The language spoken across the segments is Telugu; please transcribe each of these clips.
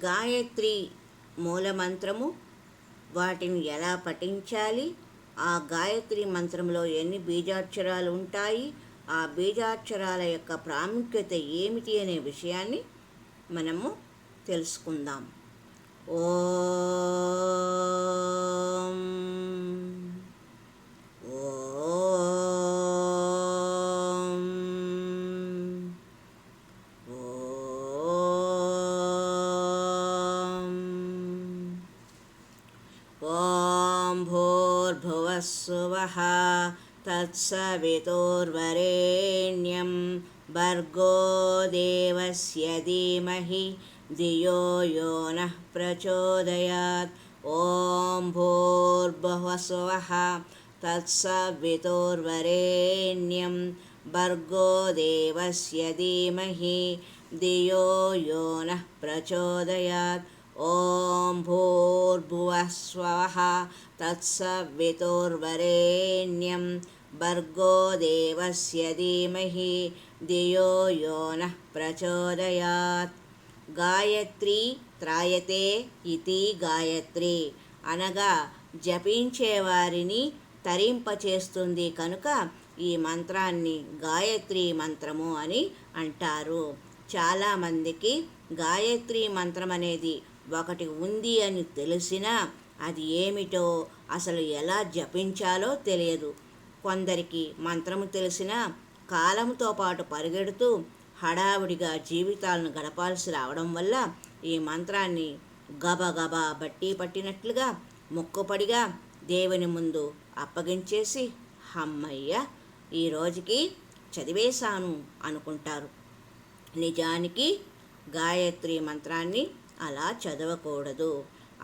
గాయత్రి మూలమంత్రము, వాటిని ఎలా పఠించాలి, ఆ గాయత్రి మంత్రంలో ఎన్ని బీజాక్షరాలు ఉంటాయి, ఆ బీజాక్షరాల యొక్క ప్రాముఖ్యత ఏమిటి అనే విషయాన్ని మనము తెలుసుకుందాం. ఓం ఓం ఓం భూర్భువస్సువః తత్సవితుర్వరేణ్యం భర్గో దేవస్య ధీమహి ధియో యో నః ప్రచోదయాత్. ఓం భూర్భువస్సువః తత్సవితుర్వరేణ్యం భర్గో దేవస్య ధీమహి ధియో యో నః ప్రచోదయాత్. ఓం భూర్భువస్సువః తత్సవితుర్వరేణ్యం భర్గో దేవస్య ధీమహి ధియో యో నః ప్రచోదయాత్. గాయత్రీ త్రాయతే ఇతి గాయత్రి అనగా జపించేవారిని తరింపచేస్తుంది కనుక ఈ మంత్రాన్ని గాయత్రి మంత్రము అని అంటారు. చాలామందికి గాయత్రి మంత్రం అనేది ఒకటి ఉంది అని తెలిసినా అది ఏమిటో అసలు ఎలా జపించాలో తెలియదు. కొందరికి మంత్రము తెలిసినా కాలంతో పాటు పరిగెడుతూ హడావుడిగా జీవితాలను గడపాల్సి రావడం వల్ల ఈ మంత్రాన్ని గబగబా బట్టి పట్టినట్లుగా మొక్కుపడిగా దేవుని ముందు అప్పగించేసి హమ్మయ్య ఈ రోజుకి చదివేశాను అనుకుంటారు. నిజానికి గాయత్రి మంత్రాన్ని అలా చదవకూడదు.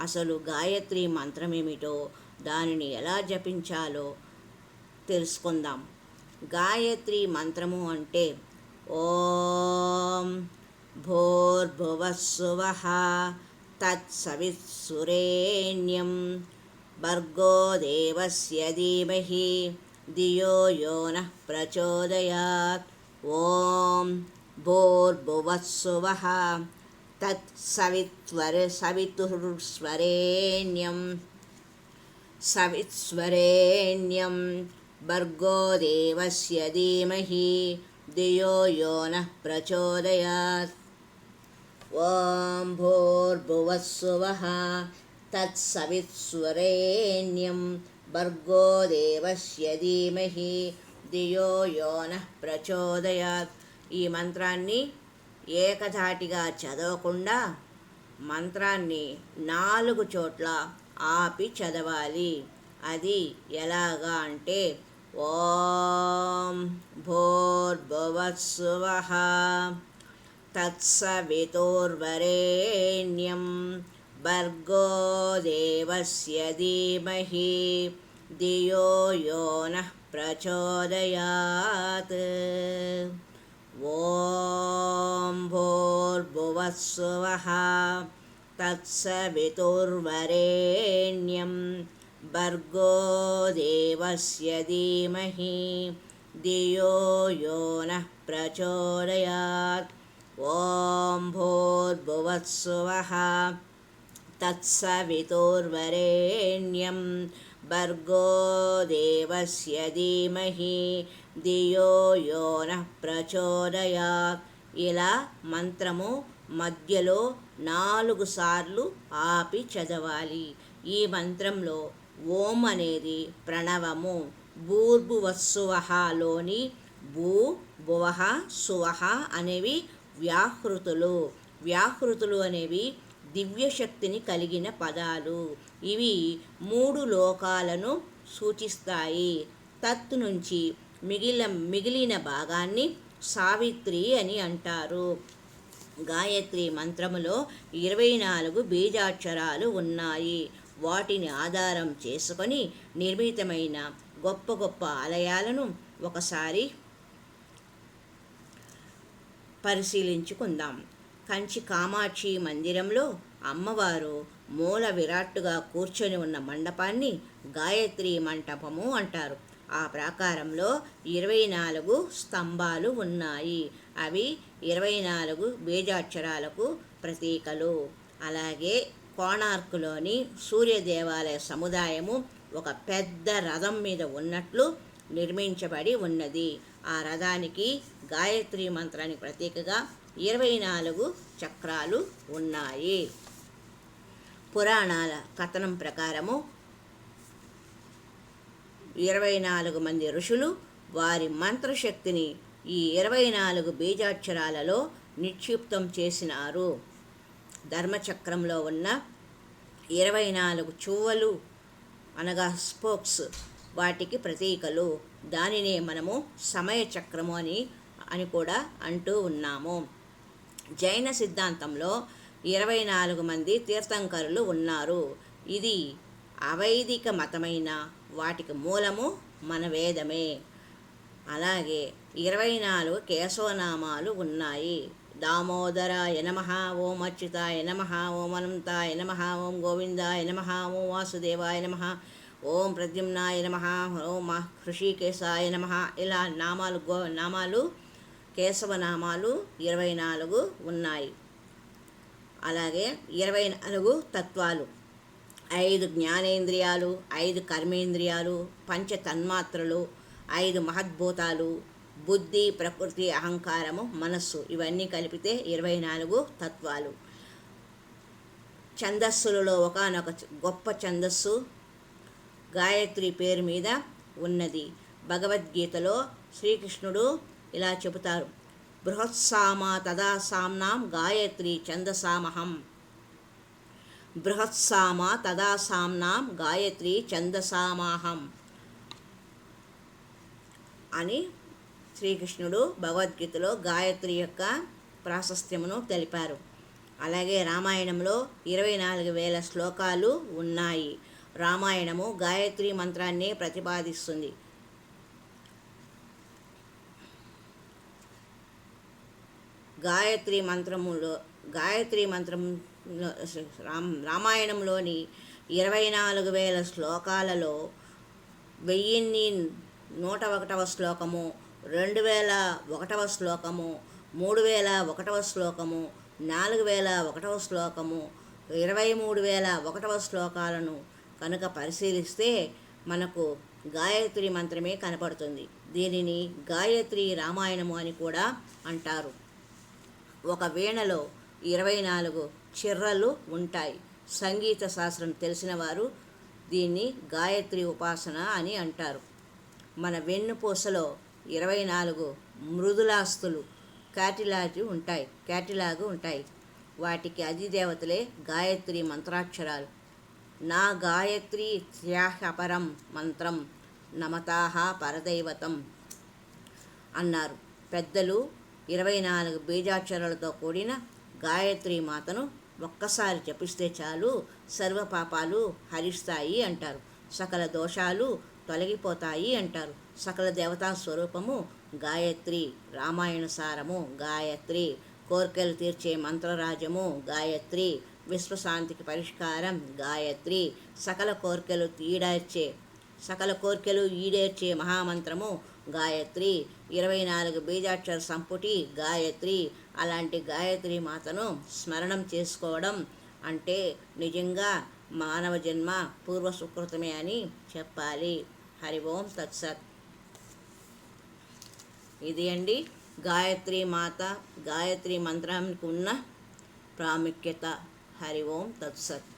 అసలు గాయత్రి మంత్రం ఏమిటో, దానిని ఎలా జపించాలో తెలుసుకుందాం. గాయత్రి మంత్రము అంటే ఓం భూర్భువస్సువః తత్సవితుర్వరేణ్యం భర్గో దేవస్య ధీమహి ధియో యో నః ప్రచోదయాత్. ఓం భూర్భువస్సువః తత్సవితుర్వరేణ్యం భర్గో దేవస్య ధీమహి ధియో యో నః ప్రచోదయాత్. ఓం భూర్భువస్సువః తత్సవితుర్వరేణ్యం భర్గో దేవస్య ధీమహి ధియో యో నః ప్రచోదయాత్. ఈ మంత్రాన్ని ఏకధాటిగా చదవకుండా మంత్రాన్ని 4 చోట్ల ఆపి చదవాలి. అది ఎలాగా అంటే ఓం భూర్భువస్సువః తత్సవితుర్వరేణ్యం భర్గో దేవస్య ధీమహి ధియో యో నః ప్రచోదయాత్. ఓం భూర్భువస్సువః తత్సవితుర్వరేణ్యం భర్గో దేవస్య ధీమహి ధియో యో నః ప్రచోదయాత్. ఓం భూర్భువస్సువః తత్సవితుర్వరేణ్యం భర్గో దేవస్య ధీమహి ధియో యో నః ప్రచోదయాత్. ఇలా మంత్రము మధ్యలో 4 సార్లు ఆపి చదవాలి. ఈ మంత్రంలో ఓం అనేది ప్రణవము. భూర్భువస్సువఃలోని భూ భువః సువః అనేవి వ్యాహృతులు. వ్యాహృతులు అనేవి దివ్యశక్తిని కలిగిన పదాలు. ఇవి 3 లోకాలను సూచిస్తాయి. తత్ నుంచి మిగిలిన భాగాన్ని సావిత్రి అని అంటారు. గాయత్రి మంత్రములో 24 బీజాక్షరాలు ఉన్నాయి. వాటిని ఆధారం చేసుకొని నిర్మితమైన గొప్ప గొప్ప ఆలయాలను ఒకసారి పరిశీలించుకుందాం. కంచి కామాక్షి మందిరంలో అమ్మవారు మూల విరాట్టుగా కూర్చొని ఉన్న మండపాన్ని గాయత్రి మంటపము అంటారు. ఆ ప్రాకారంలో 24 స్తంభాలు ఉన్నాయి. అవి 24 బీజాక్షరాలకు ప్రతీకలు. అలాగే కోణార్కులోని సూర్య దేవాలయ సముదాయము ఒక పెద్ద రథం మీద ఉన్నట్లు నిర్మించబడి ఉన్నది. ఆ రథానికి గాయత్రి మంత్రానికి ప్రతీకగా 24 చక్రాలు ఉన్నాయి. పురాణాల కథనం ప్రకారము 24 మంది ఋషులు వారి మంత్రశక్తిని ఈ 24 బీజాక్షరాలలో నిక్షిప్తం చేసినారు. ధర్మచక్రంలో ఉన్న 24 చువ్వలు అనగా స్పోక్స్ వాటికి ప్రతీకలు. దానినే మనము సమయ చక్రము అని కూడా అంటూ ఉన్నాము. జైన సిద్ధాంతంలో 24 మంది తీర్థంకరులు ఉన్నారు. ఇది అవైదిక మతమైన వాటికి మూలము మన వేదమే. అలాగే 24 కేశవనామాలు ఉన్నాయి. దామోదరాయ నమః, ఓం అచ్యుతాయ నమః, ఓం అనంతాయ నమః, ఓం గోవిందాయ నమః, ఓం వాసుదేవాయ నమః, ఓం ప్రద్యుమ్నాయ నమః, ఓం హృషికేశాయ నమః. ఇలా నామాలు కేశవనామాలు 24 ఉన్నాయి. అలాగే 24 తత్వాలు, 5 జ్ఞానేంద్రియాలు, 5 కర్మేంద్రియాలు, పంచ తన్మాత్రలు, 5 మహద్భూతాలు, బుద్ధి, ప్రకృతి, అహంకారము, మనస్సు, ఇవన్నీ కలిపితే 24 తత్వాలు. ఛందస్సులలో ఒకనొక గొప్ప ఛందస్సు గాయత్రి పేరు మీద ఉన్నది. భగవద్గీతలో శ్రీకృష్ణుడు ఇలా చెబుతారు, బృహత్సామ తదా సామ్నాం గాయత్రి ఛందసామహం. బృహత్సామ తదా సామ్నాం గాయత్రి ఛందసామహం అని శ్రీకృష్ణుడు భగవద్గీతలో గాయత్రి యొక్క ప్రాశస్త్యమును తెలిపారు. అలాగే రామాయణంలో 24,000 శ్లోకాలు ఉన్నాయి. రామాయణము గాయత్రి మంత్రాన్ని ప్రతిపాదిస్తుంది. గాయత్రి మంత్రం రామాయణంలోని 24,000 శ్లోకాలలో 1001వ శ్లోకము, 2001వ శ్లోకము, 3001వ శ్లోకము, 4001వ శ్లోకము, 23,001వ శ్లోకాలను కనుక పరిశీలిస్తే మనకు గాయత్రి మంత్రమే కనపడుతుంది. దీనిని గాయత్రి రామాయణము అని కూడా అంటారు. ఒక వీణలో 24 చిర్రలు ఉంటాయి. సంగీత శాస్త్రం తెలిసిన వారు దీన్ని గాయత్రి ఉపాసన అని అంటారు. మన వెన్నుపూసలో 24 మృదులాస్తులు క్యాటిలాగు ఉంటాయి. వాటికి అధిదేవతలే గాయత్రి మంత్రాక్షరాలు. నా గాయత్రి త్యాహపరం మంత్రం నమతాహ పరదైవతం అన్నారు పెద్దలు. 24 బీజాక్షరాలతో కూడిన గాయత్రి మాతను ఒక్కసారి జపిస్తే చాలు సర్వ పాపాలు హరిస్తాయి అంటారు. సకల దోషాలు తొలగిపోతాయి అంటారు. సకల దేవతా స్వరూపము గాయత్రి, రామాయణ సారము గాయత్రి, కోర్కెలు తీర్చే మంత్రరాజము గాయత్రి, విశ్వశాంతికి పరిష్కారం గాయత్రి, సకల కోర్కెలు ఈడేర్చే మహామంత్రము గాయత్రి, 24 బీజాక్షర సంపుటి గాయత్రి. అలాంటి గాయత్రి మాతను స్మరణం చేసుకోవడం అంటే నిజంగా మానవ జన్మ పూర్వ సుకృతమే అని చెప్పాలి. హరి ఓం తత్సత్. ఇది అండి గాయత్రి మాత, గాయత్రి మంత్రానికి ఉన్న ప్రాముఖ్యత. హరి ఓం తత్సత్.